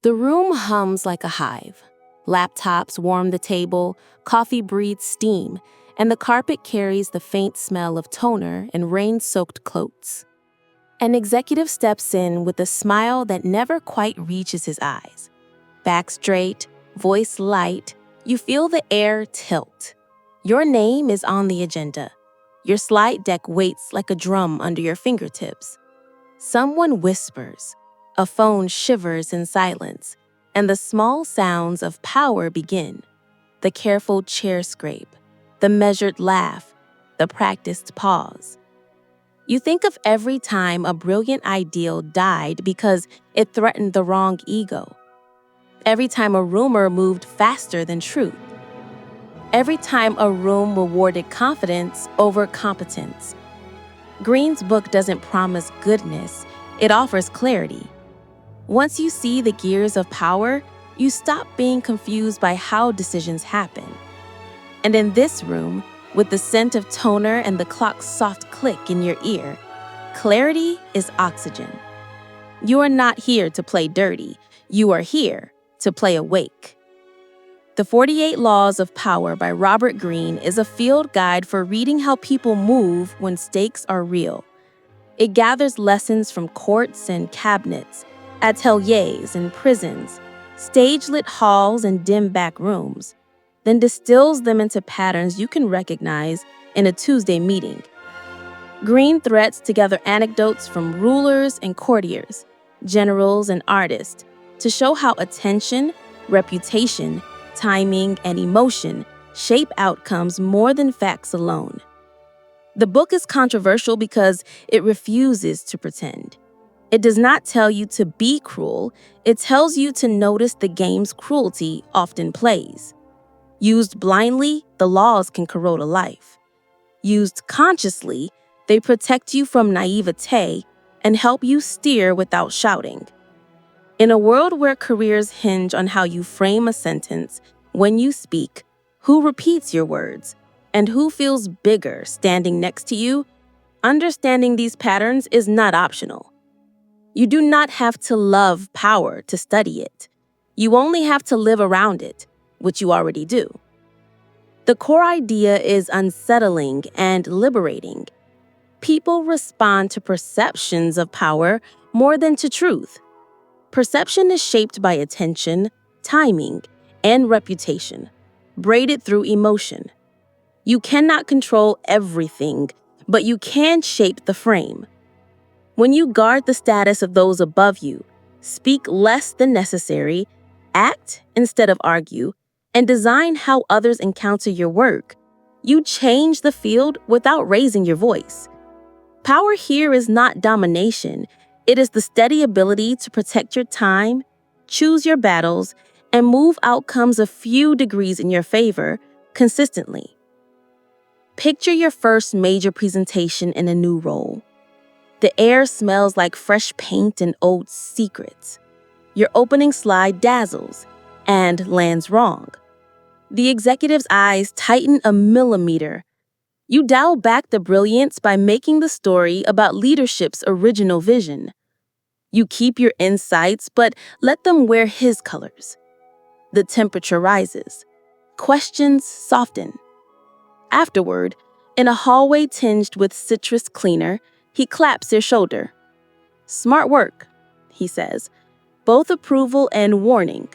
The room hums like a hive. Laptops warm the table, coffee breathes steam, and the carpet carries the faint smell of toner and rain-soaked clothes. An executive steps in with a smile that never quite reaches his eyes. Back straight, voice light, you feel the air tilt. Your name is on the agenda. Your slide deck waits like a drum under your fingertips. Someone whispers. A phone shivers in silence, and the small sounds of power begin. The careful chair scrape, the measured laugh, the practiced pause. You think of every time a brilliant ideal died because it threatened the wrong ego. Every time a rumor moved faster than truth. Every time a room rewarded confidence over competence. Greene's book doesn't promise goodness, it offers clarity. Once you see the gears of power, you stop being confused by how decisions happen. And in this room, with the scent of toner and the clock's soft click in your ear, clarity is oxygen. You are not here to play dirty. You are here to play awake. The 48 Laws of Power by Robert Greene is a field guide for reading how people move when stakes are real. It gathers lessons from courts and cabinets, ateliers and prisons, stage-lit halls and dim back rooms, then distills them into patterns you can recognize in a Tuesday meeting. Greene threads together anecdotes from rulers and courtiers, generals and artists, to show how attention, reputation, timing, and emotion shape outcomes more than facts alone. The book is controversial because it refuses to pretend. It does not tell you to be cruel, it tells you to notice the game's cruelty often plays. Used blindly, the laws can corrode a life. Used consciously, they protect you from naivete and help you steer without shouting. In a world where careers hinge on how you frame a sentence, when you speak, who repeats your words, and who feels bigger standing next to you, understanding these patterns is not optional. You do not have to love power to study it. You only have to live around it, which you already do. The core idea is unsettling and liberating. People respond to perceptions of power more than to truth. Perception is shaped by attention, timing, and reputation, braided through emotion. You cannot control everything, but you can shape the frame. When you guard the status of those above you, speak less than necessary, act instead of argue, and design how others encounter your work, you change the field without raising your voice. Power here is not domination. It is the steady ability to protect your time, choose your battles, and move outcomes a few degrees in your favor consistently. Picture your first major presentation in a new role. The air smells like fresh paint and old secrets. Your opening slide dazzles and lands wrong. The executive's eyes tighten a millimeter. You dial back the brilliance by making the story about leadership's original vision. You keep your insights, but let them wear his colors. The temperature rises. Questions soften. Afterward, in a hallway tinged with citrus cleaner, he claps your shoulder. "Smart work," he says, both approval and warning.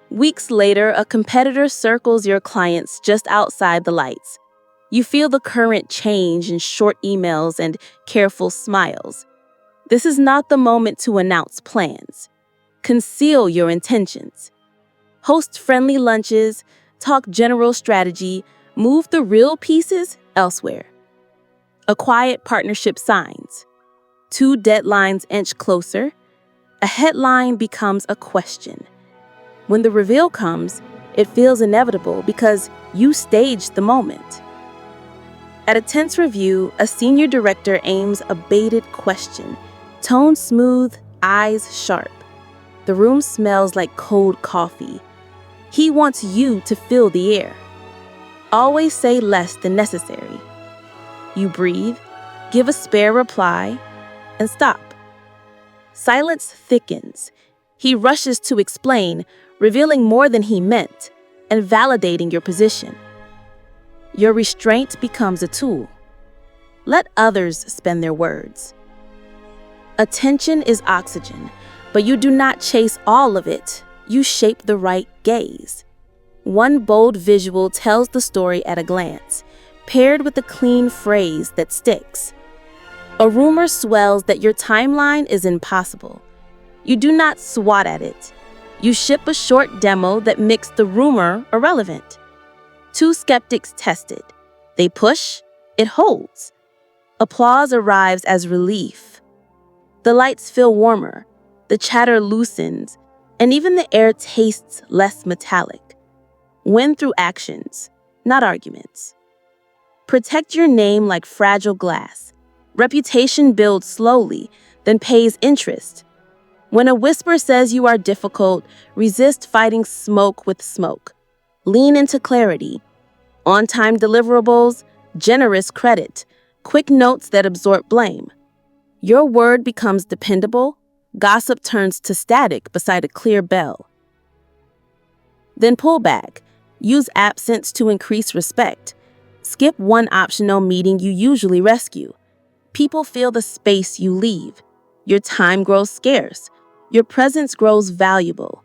Weeks later, a competitor circles your clients just outside the lights. You feel the current change in short emails and careful smiles. This is not the moment to announce plans. Conceal your intentions. Host friendly lunches, talk general strategy, move the real pieces elsewhere. A quiet partnership signs. 2 deadlines inch closer. A headline becomes a question. When the reveal comes, it feels inevitable because you staged the moment. At a tense review, a senior director aims a baited question. Tone smooth, eyes sharp. The room smells like cold coffee. He wants you to fill the air. Always say less than necessary. You breathe, give a spare reply, and stop. Silence thickens. He rushes to explain, revealing more than he meant, and validating your position. Your restraint becomes a tool. Let others spend their words. Attention is oxygen, but you do not chase all of it. You shape the right gaze. One bold visual tells the story at a glance, paired with a clean phrase that sticks. A rumor swells that your timeline is impossible. You do not swat at it. You ship a short demo that makes the rumor irrelevant. Two skeptics test it. They push, it holds. Applause arrives as relief. The lights feel warmer, the chatter loosens, and even the air tastes less metallic. Win through actions, not arguments. Protect your name like fragile glass. Reputation builds slowly, then pays interest. When a whisper says you are difficult, resist fighting smoke with smoke. Lean into clarity. On-time deliverables, generous credit, quick notes that absorb blame. Your word becomes dependable. Gossip turns to static beside a clear bell. Then pull back. Use absence to increase respect. Skip one optional meeting you usually rescue. People feel the space you leave. Your time grows scarce. Your presence grows valuable.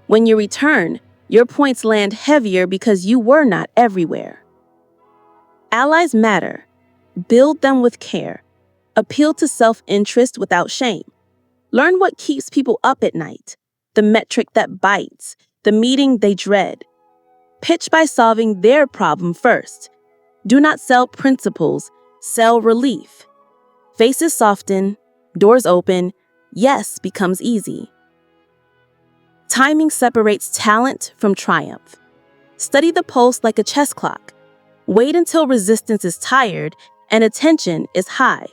When you return, your points land heavier because you were not everywhere. Allies matter. Build them with care. Appeal to self-interest without shame. Learn what keeps people up at night, the metric that bites, the meeting they dread. Pitch by solving their problem first. Do not sell principles, sell relief. Faces soften, doors open, yes becomes easy. Timing separates talent from triumph. Study the pulse like a chess clock. Wait until resistance is tired and attention is high.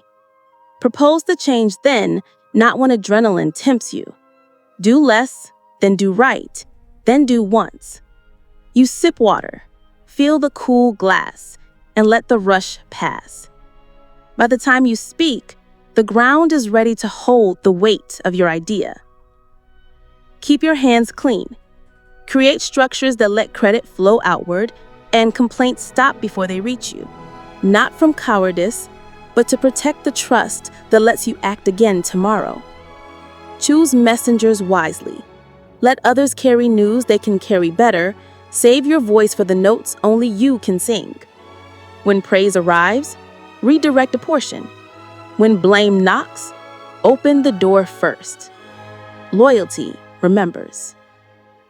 Propose the change then, not when adrenaline tempts you. Do less, then do right, then do once. You sip water, feel the cool glass, and let the rush pass. By the time you speak, the ground is ready to hold the weight of your idea. Keep your hands clean. Create structures that let credit flow outward and complaints stop before they reach you. Not from cowardice, but to protect the trust that lets you act again tomorrow. Choose messengers wisely. Let others carry news they can carry better. Save your voice for the notes only you can sing. When praise arrives, redirect a portion. When blame knocks, open the door first. Loyalty remembers.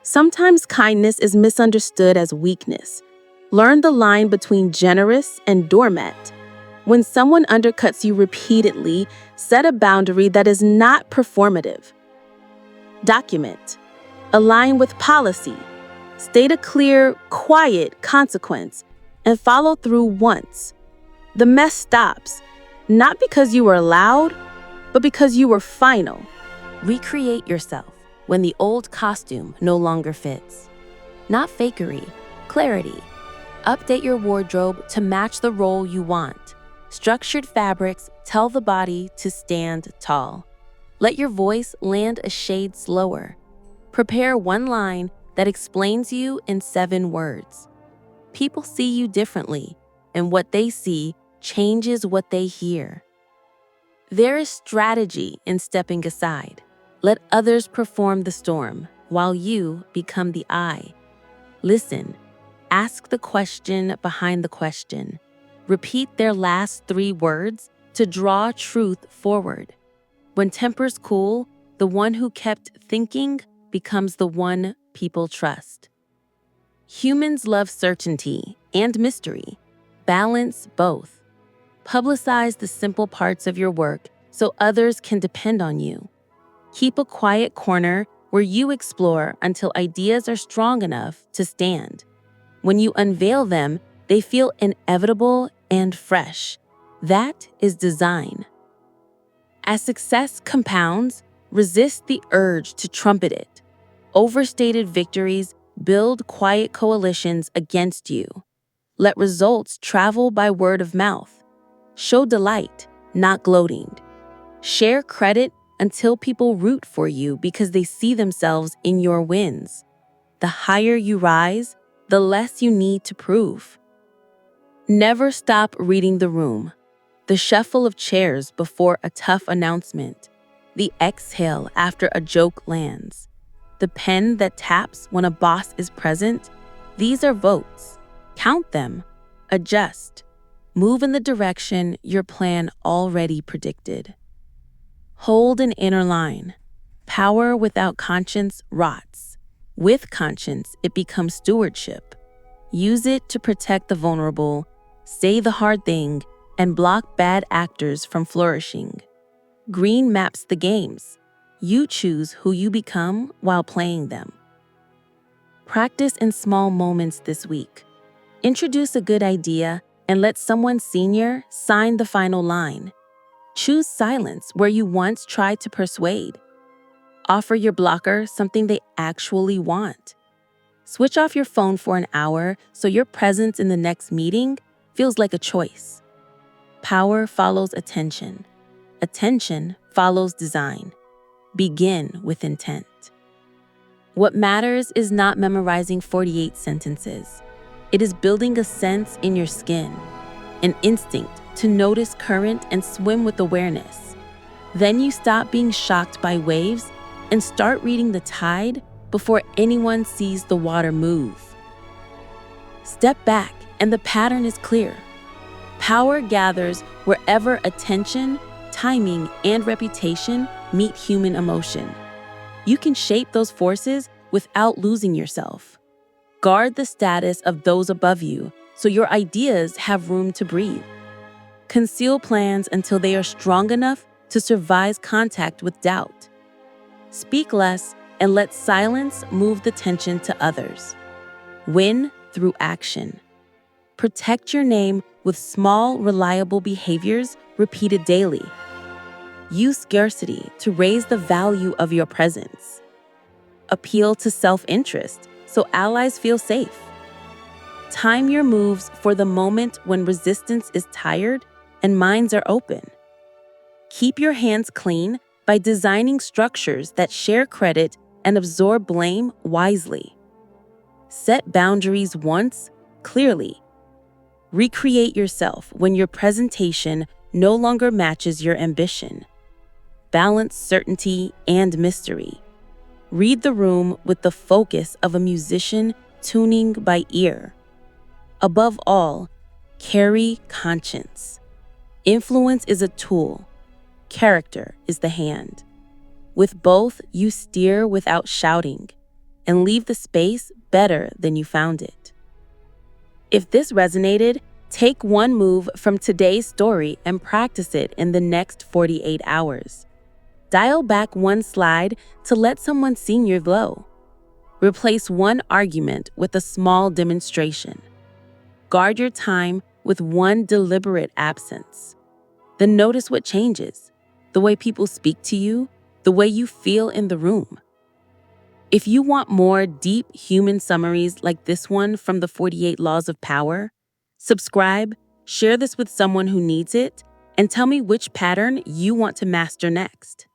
Sometimes kindness is misunderstood as weakness. Learn the line between generous and doormat. When someone undercuts you repeatedly, set a boundary that is not performative. Document. Align with policy. State a clear, quiet consequence, and follow through once. The mess stops, not because you were loud, but because you were final. Recreate yourself when the old costume no longer fits. Not fakery, clarity. Update your wardrobe to match the role you want. Structured fabrics tell the body to stand tall. Let your voice land a shade slower. Prepare one line that explains you in 7 words. People see you differently, and what they see changes what they hear. There is strategy in stepping aside. Let others perform the storm, while you become the eye. Listen. Ask the question behind the question. Repeat their last 3 words to draw truth forward. When tempers cool, the one who kept thinking becomes the one people trust. Humans love certainty and mystery. Balance both. Publicize the simple parts of your work so others can depend on you. Keep a quiet corner where you explore until ideas are strong enough to stand. When you unveil them, they feel inevitable and fresh. That is design. As success compounds, resist the urge to trumpet it. Overstated victories build quiet coalitions against you. Let results travel by word of mouth. Show delight, not gloating. Share credit until people root for you because they see themselves in your wins. The higher you rise, the less you need to prove. Never stop reading the room. The shuffle of chairs before a tough announcement. The exhale after a joke lands. The pen that taps when a boss is present. These are votes. Count them. Adjust. Move in the direction your plan already predicted. Hold an inner line. Power without conscience rots. With conscience, it becomes stewardship. Use it to protect the vulnerable, say the hard thing, and block bad actors from flourishing. Greene maps the games. You choose who you become while playing them. Practice in small moments this week. Introduce a good idea and let someone senior sign the final line. Choose silence where you once tried to persuade. Offer your blocker something they actually want. Switch off your phone for an hour so your presence in the next meeting feels like a choice. Power follows attention. Attention follows design. Begin with intent. What matters is not memorizing 48 sentences. It is building a sense in your skin, an instinct to notice current and swim with awareness. Then you stop being shocked by waves and start reading the tide before anyone sees the water move. Step back and the pattern is clear. Power gathers wherever attention, timing, and reputation meet human emotion. You can shape those forces without losing yourself. Guard the status of those above you so your ideas have room to breathe. Conceal plans until they are strong enough to survive contact with doubt. Speak less and let silence move the tension to others. Win through action. Protect your name with small, reliable behaviors repeated daily. Use scarcity to raise the value of your presence. Appeal to self-interest so allies feel safe. Time your moves for the moment when resistance is tired and minds are open. Keep your hands clean by designing structures that share credit and absorb blame wisely. Set boundaries once, clearly. Recreate yourself when your presentation no longer matches your ambition. Balance certainty and mystery. Read the room with the focus of a musician tuning by ear. Above all, carry conscience. Influence is a tool. Character is the hand. With both, you steer without shouting and leave the space better than you found it. If this resonated, take one move from today's story and practice it in the next 48 hours. Dial back one slide to let someone see your glow. Replace one argument with a small demonstration. Guard your time with one deliberate absence. Then notice what changes, the way people speak to you, the way you feel in the room. If you want more deep human summaries like this one from the 48 Laws of Power, subscribe, share this with someone who needs it, and tell me which pattern you want to master next.